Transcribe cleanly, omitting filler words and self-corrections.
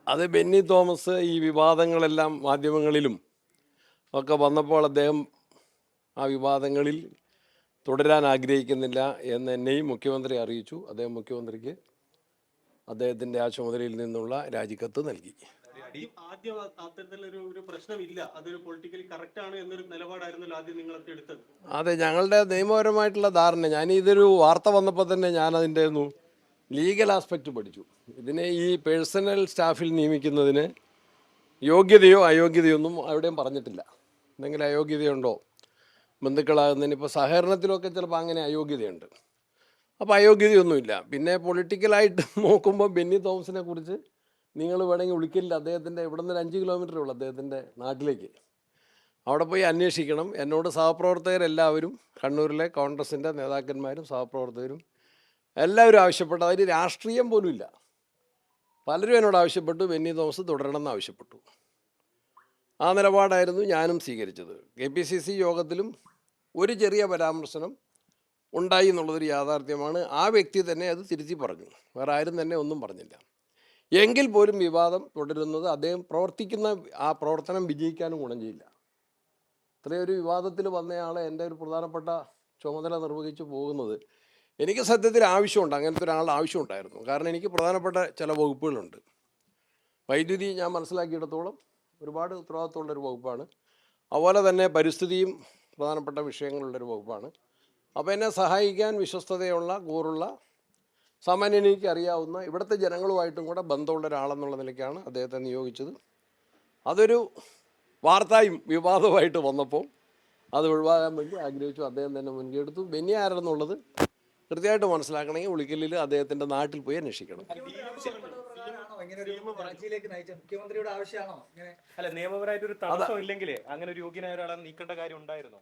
അത് ബെന്നി തോമസ് ഈ വിവാദങ്ങളെല്ലാം മാധ്യമങ്ങളിലും ഒക്കെ വന്നപ്പോൾ അദ്ദേഹം ആ വിവാദങ്ങളിൽ തുടരാൻ ആഗ്രഹിക്കുന്നില്ല എന്ന് എന്നെയും മുഖ്യമന്ത്രി അറിയിച്ചു. അദ്ദേഹം മുഖ്യമന്ത്രിക്ക് അദ്ദേഹത്തിൻ്റെ ആ ചുമതലയിൽ നിന്നുള്ള രാജിക്കത്ത് നൽകി. ആദ്യം അത്തരത്തിലൊരു പ്രശ്നമില്ല, അതൊരു പൊളിറ്റിക്കലി കറക്റ്റ് ആണ് എന്നൊരു നിലപാടായിരുന്നല്ലോ ആദ്യം നിങ്ങളൊക്കെ എടുത്തത്. അതെ, ഞങ്ങളുടെ നിയമപരമായിട്ടുള്ള ധാരണ, ഇതൊരു വാർത്ത വന്നപ്പോൾ തന്നെ ഞാനതിൻ്റെ ലീഗൽ ആസ്പെക്റ്റ് പഠിച്ചു. ഇതിനെ ഈ പേഴ്സണൽ സ്റ്റാഫിൽ നിയമിക്കുന്നതിന് യോഗ്യതയോ അയോഗ്യതയോ ഒന്നും അവിടെയും പറഞ്ഞിട്ടില്ല. എന്തെങ്കിലും അയോഗ്യതയുണ്ടോ ബന്ധുക്കളാകുന്നതിന്? ഇപ്പോൾ സഹകരണത്തിലൊക്കെ ചിലപ്പോൾ അങ്ങനെ അയോഗ്യതയുണ്ട്. അപ്പോൾ അയോഗ്യതയൊന്നുമില്ല. പിന്നെ പൊളിറ്റിക്കലായിട്ട് നോക്കുമ്പോൾ ബെന്നി തോമസിനെ കുറിച്ച് നിങ്ങൾ വേണമെങ്കിൽ വിളിക്കില്ല. അദ്ദേഹത്തിൻ്റെ ഇവിടെ നിന്ന് 5 കിലോമീറ്ററേ ഉള്ളൂ അദ്ദേഹത്തിൻ്റെ നാട്ടിലേക്ക്. അവിടെ പോയി അന്വേഷിക്കണം. എന്നോട് സഹപ്രവർത്തകരെല്ലാവരും, കണ്ണൂരിലെ കോൺഗ്രസിൻ്റെ നേതാക്കന്മാരും സഹപ്രവർത്തകരും എല്ലാവരും ആവശ്യപ്പെട്ടു. അതിന് രാഷ്ട്രീയം പോലും ഇല്ല. പലരും എന്നോട് ആവശ്യപ്പെട്ടു ബെന്നി തോമസ് തുടരണമെന്ന് ആവശ്യപ്പെട്ടു. ആ നിലപാടായിരുന്നു ഞാനും സ്വീകരിച്ചത്. KPCC യോഗത്തിലും ഒരു ചെറിയ പരാമർശനം ഉണ്ടായി എന്നുള്ളതൊരു യാഥാർത്ഥ്യമാണ്. ആ വ്യക്തി തന്നെ അത് തിരുത്തി പറഞ്ഞു, വേറെ ആരും തന്നെ ഒന്നും പറഞ്ഞില്ല. എങ്കിൽ പോലും വിവാദം തുടരുന്നത് അദ്ദേഹം പ്രവർത്തിക്കുന്ന ആ പ്രവർത്തനം വിജയിക്കാനും ഗുണം ചെയ്യില്ല. ഇത്രയൊരു വിവാദത്തിൽ വന്നയാളെ എൻ്റെ ഒരു പ്രധാനപ്പെട്ട ചുമതല നിർവഹിച്ചു പോകുന്നത് എനിക്ക് സത്യത്തിൽ ആവശ്യമുണ്ട്. അങ്ങനത്തെ ഒരാളുടെ ആവശ്യമുണ്ടായിരുന്നു. കാരണം എനിക്ക് പ്രധാനപ്പെട്ട ചില വകുപ്പുകളുണ്ട്. വൈദ്യുതി ഞാൻ മനസ്സിലാക്കിയിടത്തോളം ഒരുപാട് ഉത്തരവാദിത്തമുള്ളൊരു വകുപ്പാണ്. അതുപോലെ തന്നെ പരിസ്ഥിതിയും പ്രധാനപ്പെട്ട വിഷയങ്ങളുള്ളൊരു വകുപ്പാണ്. അപ്പോൾ എന്നെ സഹായിക്കാൻ വിശ്വസ്തതയുള്ള കൂറുള്ള സാമാന്യന് എനിക്ക് അറിയാവുന്ന ഇവിടുത്തെ ജനങ്ങളുമായിട്ടും കൂടെ ബന്ധമുള്ള ഒരാളെന്നുള്ള നിലയ്ക്കാണ് അദ്ദേഹത്തെ നിയോഗിച്ചത്. അതൊരു വാർത്തയും വിവാദമായിട്ട് വന്നപ്പോൾ അത് ഒഴിവാക്കാൻ വേണ്ടി ആഗ്രഹിച്ചു. അദ്ദേഹം തന്നെ മുൻകൈ എടുത്തു. ബെന്നി ആരെന്നുള്ളത് കൃത്യമായിട്ട് മനസ്സിലാക്കണമെങ്കിൽ ഉളിക്കലിൽ അദ്ദേഹത്തിൻ്റെ നാട്ടിൽ പോയി അന്വേഷിക്കണം. നിയമപരമായിട്ട് ഒരു തടസ്സം ഇല്ലെങ്കിൽ അങ്ങനെ ഒരു യോഗ്യനായ ഒരാളെ നീക്കേണ്ട കാര്യം ഉണ്ടായിരുന്നോ?